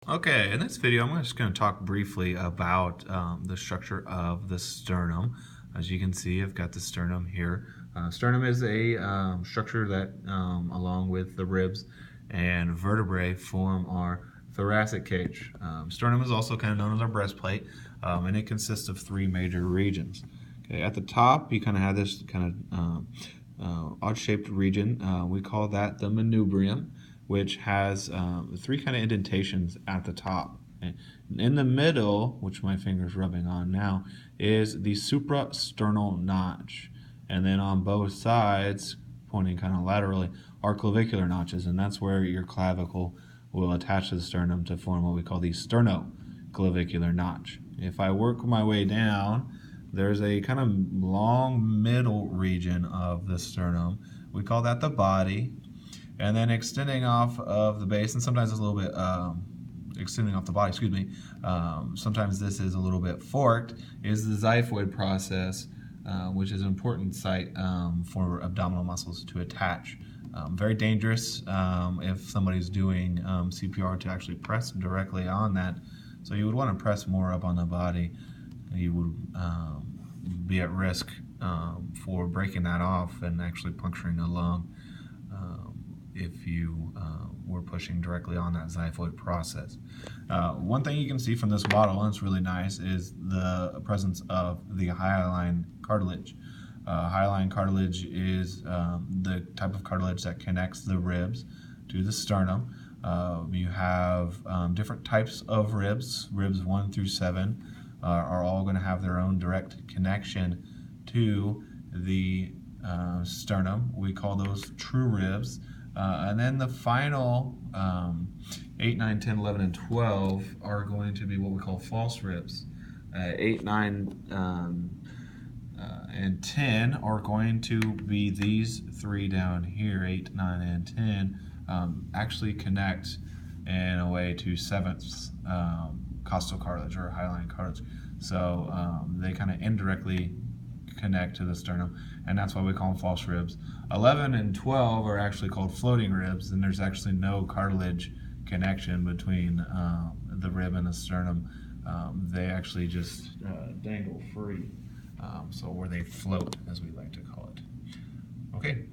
Okay, in this video, I'm just going to talk briefly about the structure of the sternum. As you can see, I've got the sternum here. Sternum is a structure that, along with the ribs and vertebrae, form our thoracic cage. Sternum is also kind of known as our breastplate, and it consists of three major regions. Okay, at the top, you kind of have this kind of odd-shaped region. We call that the manubrium, which has three kind of indentations at the top. In the middle, which my finger's rubbing on now, is the suprasternal notch. And then on both sides, pointing kind of laterally, are clavicular notches, and that's where your clavicle will attach to the sternum to form what we call the sternoclavicular notch. If I work my way down, there's a kind of long middle region of the sternum. We call that the body. And then extending off of the base, and sometimes it's a little bit extending off the body, excuse me, sometimes this is a little bit forked, is the xiphoid process, which is an important site for abdominal muscles to attach. Very dangerous if somebody's doing CPR to actually press directly on that. So you would want to press more up on the body. You would be at risk for breaking that off and actually puncturing a lung if you were pushing directly on that xiphoid process. One thing you can see from this model, and it's really nice, is the presence of the hyaline cartilage. Hyaline cartilage is the type of cartilage that connects the ribs to the sternum. You have different types of ribs. Ribs 1 through 7 are all going to have their own direct connection to the sternum. We call those true ribs. And then the final 8, 9, 10, 11, and 12 are going to be what we call false ribs. 8, 9, and 10 are going to be these three down here, 8, 9, and 10, actually connect in a way to 7th costal cartilage or hyaline cartilage. So they kind of indirectly connect to the sternum, and that's why we call them false ribs. 11 and 12 are actually called floating ribs, and there's actually no cartilage connection between the rib and the sternum. They actually just dangle free, so where they float, as we like to call it. Okay.